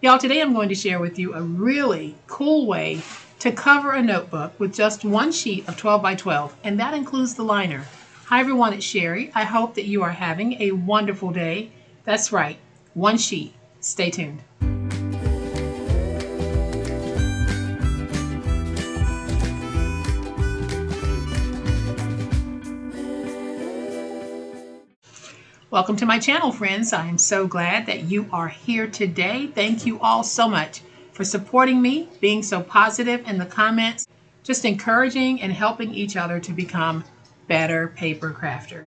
Y'all, today I'm going to share with you a really cool way to cover a notebook with just one sheet of 12 by 12, and that includes the liner. Hi everyone, it's Sherry. I hope that you are having a wonderful day. That's right, one sheet. Stay tuned. Welcome to my channel, friends. I am so glad that you are here today. Thank you all so much for supporting me, being so positive in the comments, just encouraging and helping each other to become better paper crafters.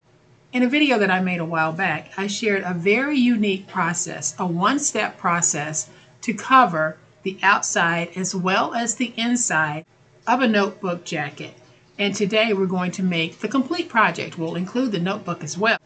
In a video that I made a while back, I shared a very unique process, a one-step process to cover the outside as well as the inside of a notebook jacket. And today we're going to make the complete project. We'll include the notebook as well.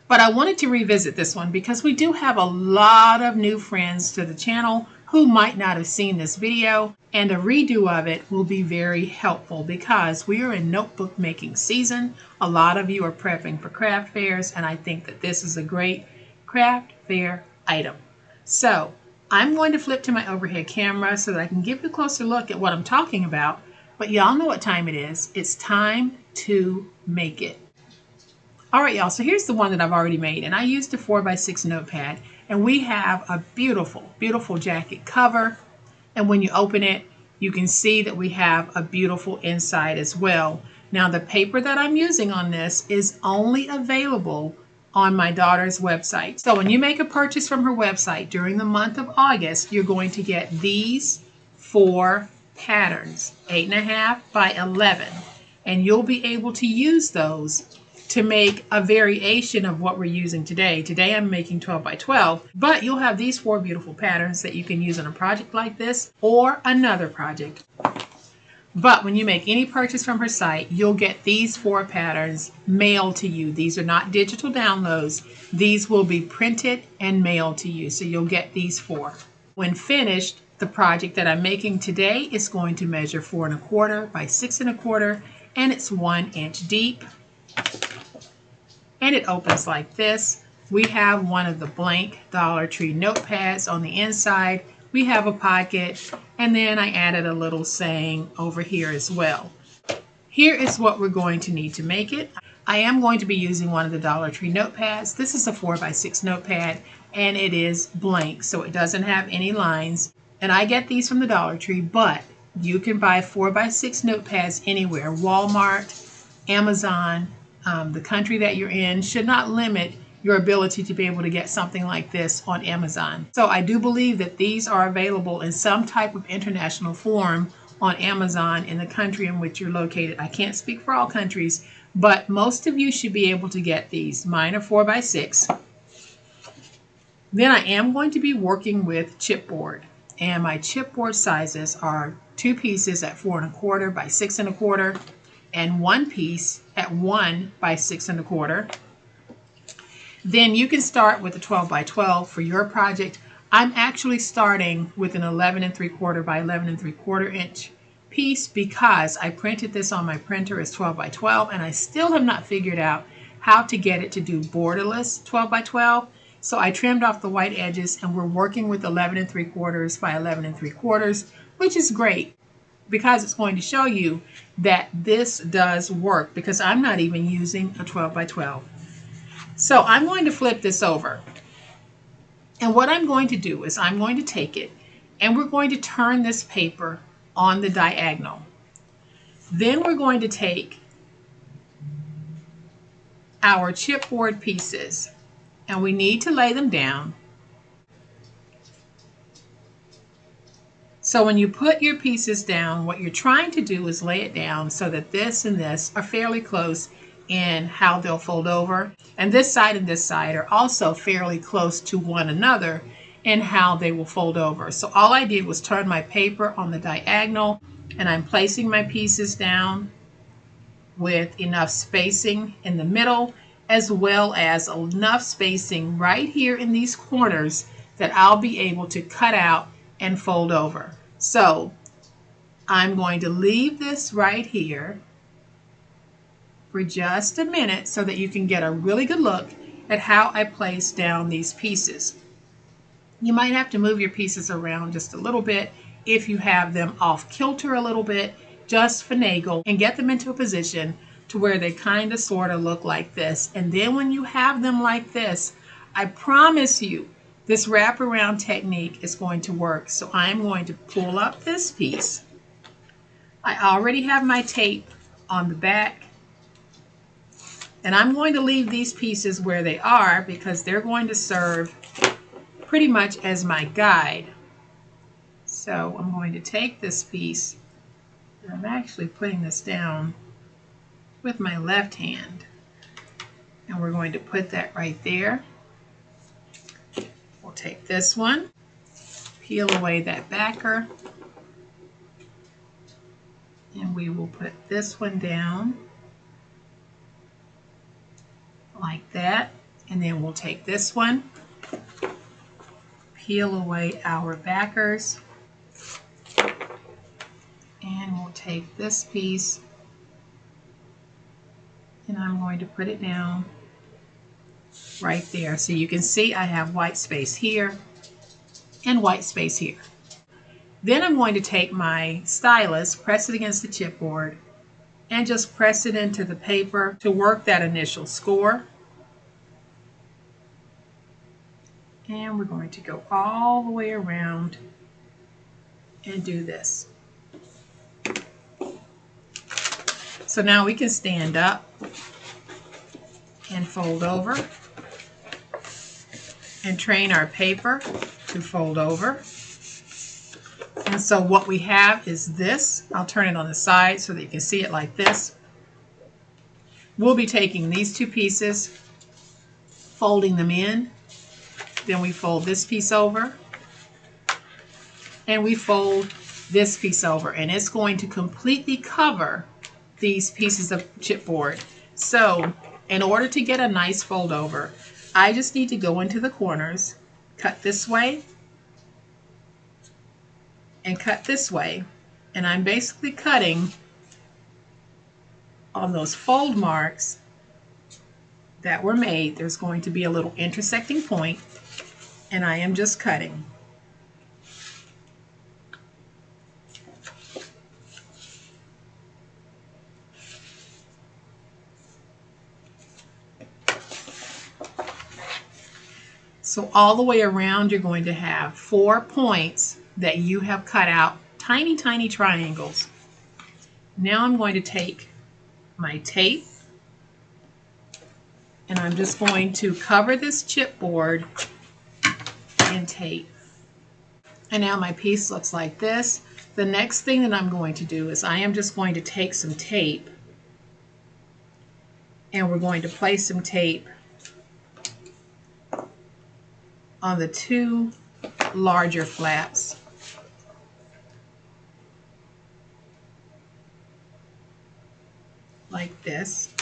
But I wanted to revisit this one because we do have a lot of new friends to the channel who might not have seen this video, and a redo of it will be very helpful because we are in notebook making season. A lot of you are prepping for craft fairs, and I think that this is a great craft fair item. So I'm going to flip to my overhead camera so that I can give you a closer look at what I'm talking about. But y'all know what time it is. It's time to make it. All right, y'all, so here's the one that I've already made, and I used a 4x6 notepad, and we have a beautiful, beautiful jacket cover, and when you open it, you can see that we have a beautiful inside as well. Now, the paper that I'm using on this is only available on my daughter's website. So when you make a purchase from her website during the month of August, you're going to get these 4 patterns, 8.5 by 11, and you'll be able to use those to make a variation of what we're using today. Today I'm making 12 by 12, but you'll have these 4 beautiful patterns that you can use on a project like this or another project. But when you make any purchase from her site, you'll get these 4 patterns mailed to you. These are not digital downloads. These will be printed and mailed to you. So you'll get these 4. When finished, the project that I'm making today is going to measure 4.25 by 6.25, and it's 1 inch deep. And it opens like this. We have one of the blank Dollar Tree notepads on the inside. We have a pocket, and then I added a little saying over here as well. Here is what we're going to need to make it. I am going to be using one of the Dollar Tree notepads. This is a 4x6 notepad, and it is blank, so it doesn't have any lines. And I get these from the Dollar Tree, but you can buy 4x6 notepads anywhere. Walmart, Amazon, the country that you're in should not limit your ability to be able to get something like this on Amazon. So I do believe that these are available in some type of international form on Amazon in the country in which you're located. I can't speak for all countries, but most of you should be able to get these. Mine are 4x6. Then I am going to be working with chipboard, and my chipboard sizes are 2 pieces at 4.25 by 6.25. and 1 piece at 1 by 6.25. Then you can start with a 12 by 12 for your project. I'm actually starting with an 11.75 by 11.75 inch piece because I printed this on my printer as 12 by 12, and I still have not figured out how to get it to do borderless 12 by 12. So I trimmed off the white edges, and we're working with 11.75 by 11.75, which is great, because it's going to show you that this does work, because I'm not even using a 12 by 12. So I'm going to flip this over. And what I'm going to do is I'm going to take it and we're going to turn this paper on the diagonal. Then we're going to take our chipboard pieces and we need to lay them down. So when you put your pieces down, what you're trying to do is lay it down so that this and this are fairly close in how they'll fold over. And this side and this side are also fairly close to one another in how they will fold over. So all I did was turn my paper on the diagonal, and I'm placing my pieces down with enough spacing in the middle, as well as enough spacing right here in these corners that I'll be able to cut out and fold over. So I'm going to leave this right here for just a minute so that you can get a really good look at how I place down these pieces. You might have to move your pieces around just a little bit if you have them off kilter a little bit, just finagle and get them into a position to where they kind of sort of look like this. And then when you have them like this, I promise you this wraparound technique is going to work. So I'm going to pull up this piece. I already have my tape on the back, and I'm going to leave these pieces where they are because they're going to serve pretty much as my guide. So I'm going to take this piece, and I'm actually putting this down with my left hand, and we're going to put that right there. We'll take this one, peel away that backer, and we will put this one down like that, and then we'll take this one, peel away our backers, and we'll take this piece, and I'm going to put it down right there. So you can see I have white space here and white space here. Then I'm going to take my stylus, press it against the chipboard, and just press it into the paper to work that initial score. And we're going to go all the way around and do this. So now we can stand up and fold over and train our paper to fold over. And so what we have is this. I'll turn it on the side so that you can see it like this. We'll be taking these two pieces, folding them in. Then we fold this piece over, and we fold this piece over, and it's going to completely cover these pieces of chipboard. So in order to get a nice fold over, I just need to go into the corners, cut this way, and cut this way, and I'm basically cutting on those fold marks that were made. There's going to be a little intersecting point, and I am just cutting. So all the way around, you're going to have 4 points that you have cut out, tiny, tiny triangles. Now I'm going to take my tape, and I'm just going to cover this chipboard in tape. And now my piece looks like this. The next thing that I'm going to do is I am just going to take some tape, and we're going to place some tape on the 2 larger flaps. Like this.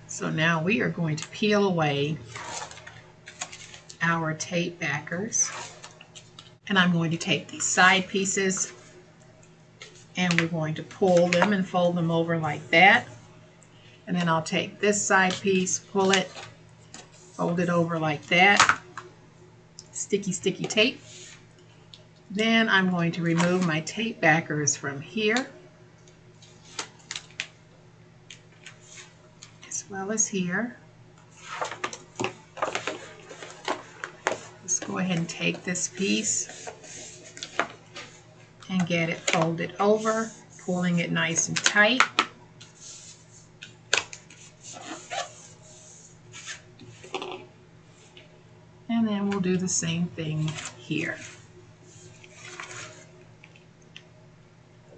So now we are going to peel away our tape backers, and I'm going to take these side pieces, and we're going to pull them and fold them over like that. And then I'll take this side piece, pull it, fold it over like that. Sticky, sticky tape. Then I'm going to remove my tape backers from here, as well as here. Let's go ahead and take this piece and get it folded over, pulling it nice and tight. And then we'll do the same thing here.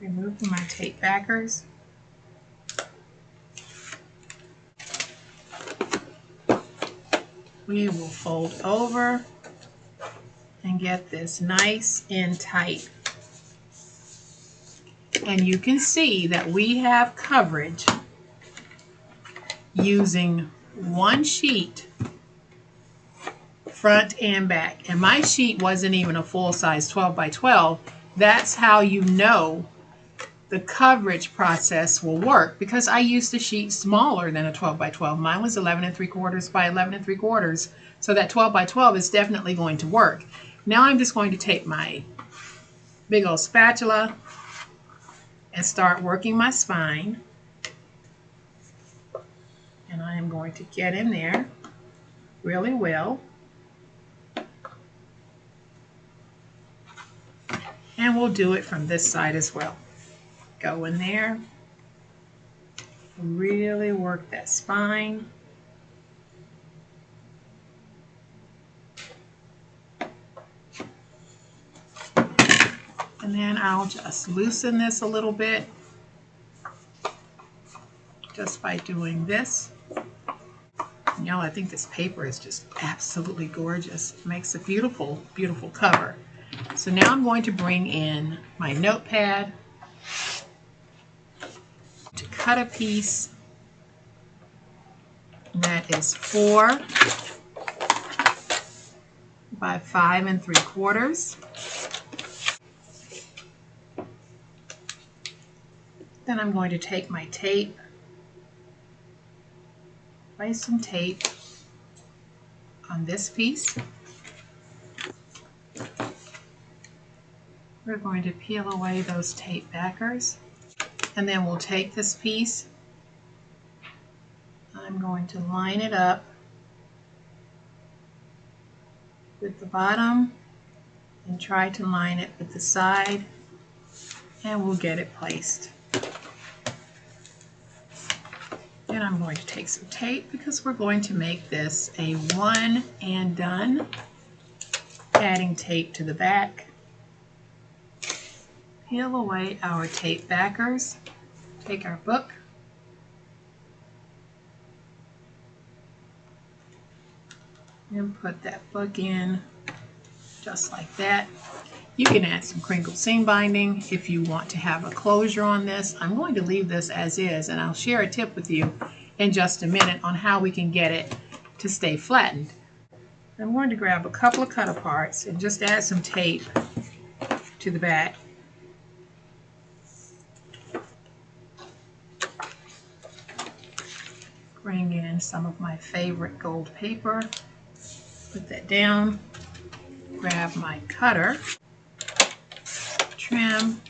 Removing my tape backers. We will fold over and get this nice and tight. And you can see that we have coverage using one sheet, front and back. And my sheet wasn't even a full size 12 by 12. That's how you know the coverage process will work, because I used a sheet smaller than a 12 by 12. Mine was 11 3/4 by 11 3/4. So that 12 by 12 is definitely going to work. Now I'm just going to take my big old spatula and start working my spine. And I am going to get in there really well. And we'll do it from this side as well. Go in there, really work that spine. And then I'll just loosen this a little bit just by doing this. And y'all, I think this paper is just absolutely gorgeous. It makes a beautiful, beautiful cover. So now I'm going to bring in my notepad to cut a piece that is 4 by 5 3/4. Then I'm going to take my tape, lay some tape on this piece. We're going to peel away those tape backers, and then we'll take this piece. I'm going to line it up with the bottom and try to line it with the side, and we'll get it placed. Then I'm going to take some tape, because we're going to make this a one and done. Adding tape to the back. Peel away our tape backers. Take our book. And put that book in just like that. You can add some crinkle seam binding if you want to have a closure on this. I'm going to leave this as is, and I'll share a tip with you in just a minute on how we can get it to stay flattened. I'm going to grab a couple of cut aparts and just add some tape to the back. Bring in some of my favorite gold paper, put that down, grab my cutter, trim,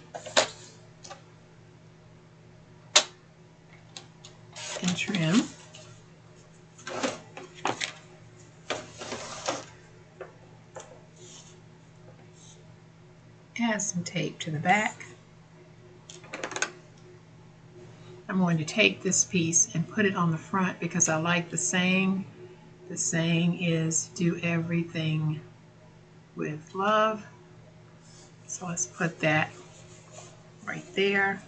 and trim. Add some tape to the back. I'm going to take this piece and put it on the front because I like the saying. The saying is, do everything with love. So let's put that right there.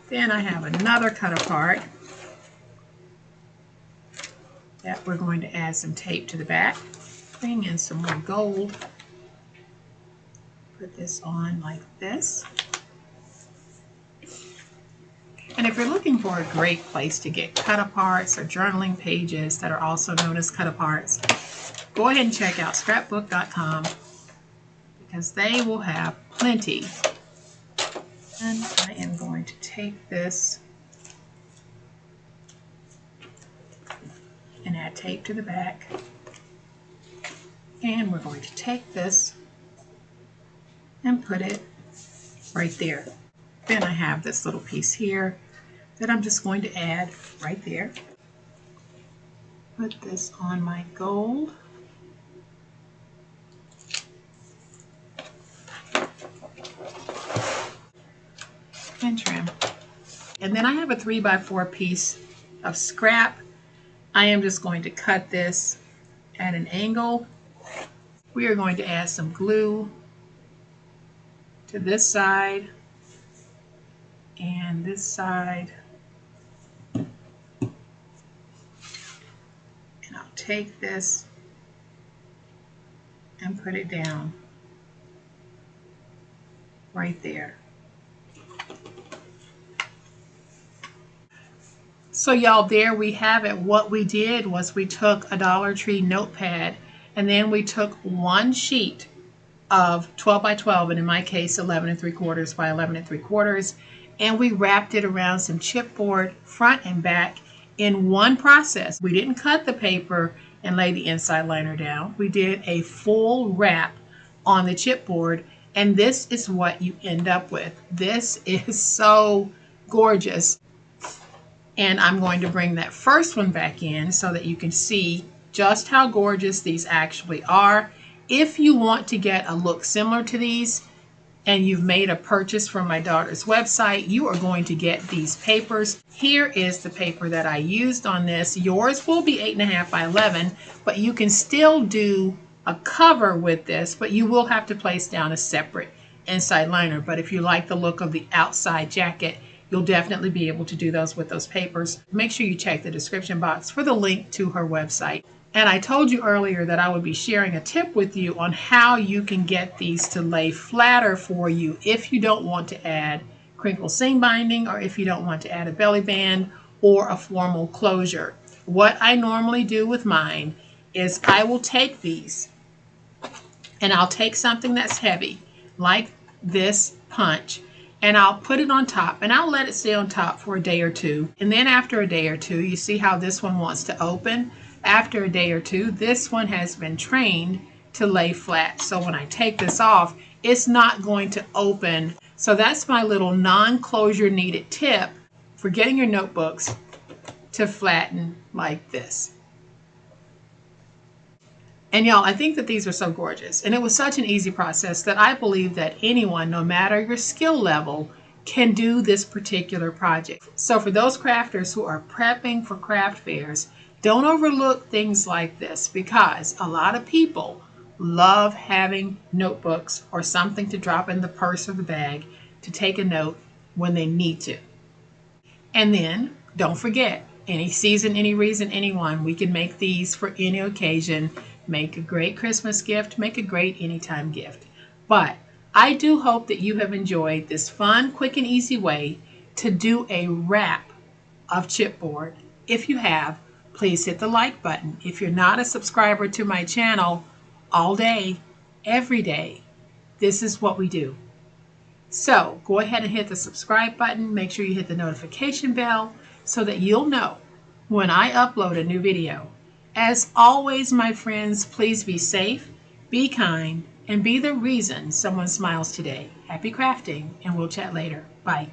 Then I have another cut apart that we're going to add some tape to the back. Bring in some more gold. Put this on like this. And if you're looking for a great place to get cut aparts or journaling pages that are also known as cut aparts, go ahead and check out scrapbook.com because they will have plenty. And I am going to take this and add tape to the back. And we're going to take this and put it right there. Then I have this little piece here that I'm just going to add right there. Put this on my gold. And trim. And then I have a 3x4 piece of scrap. I am just going to cut this at an angle. We are going to add some glue to this side and this side. And I'll take this and put it down right there. So y'all, there we have it. What we did was we took a Dollar Tree notepad and then we took one sheet of 12 by 12, and in my case 11 3/4 by 11 3/4, and we wrapped it around some chipboard front and back in one process. We didn't cut the paper and lay the inside liner down. We did a full wrap on the chipboard, and this is what you end up with. This is so gorgeous. And I'm going to bring that first one back in so that you can see just how gorgeous these actually are. If you want to get a look similar to these and you've made a purchase from my daughter's website, you are going to get these papers. Here is the paper that I used on this. Yours will be 8.5 by 11, but you can still do a cover with this, but you will have to place down a separate inside liner. But if you like the look of the outside jacket, you'll definitely be able to do those with those papers. Make sure you check the description box for the link to her website. And I told you earlier that I would be sharing a tip with you on how you can get these to lay flatter for you if you don't want to add crinkle seam binding, or if you don't want to add a belly band or a formal closure. What I normally do with mine is I will take these and I'll take something that's heavy like this punch, and I'll put it on top, and I'll let it stay on top for a day or two. And then after a day or two, you see how this one wants to open. After a day or two, this one has been trained to lay flat. So when I take this off, it's not going to open. So that's my little non-closure needed tip for getting your notebooks to flatten like this. And y'all, I think that these are so gorgeous, and it was such an easy process that I believe that anyone, no matter your skill level, can do this particular project. So for those crafters who are prepping for craft fairs, don't overlook things like this, because a lot of people love having notebooks or something to drop in the purse or the bag to take a note when they need to. And then don't forget, any season, any reason, anyone, we can make these for any occasion. Make a great Christmas gift, make a great anytime gift. But I do hope that you have enjoyed this fun, quick, and easy way to do a wrap of chipboard. If you have, please hit the like button. If you're not a subscriber to my channel, all day, every day, this is what we do. So go ahead and hit the subscribe button. Make sure you hit the notification bell so that you'll know when I upload a new video. As always, my friends, please be safe, be kind, and be the reason someone smiles today. Happy crafting, and we'll chat later. Bye.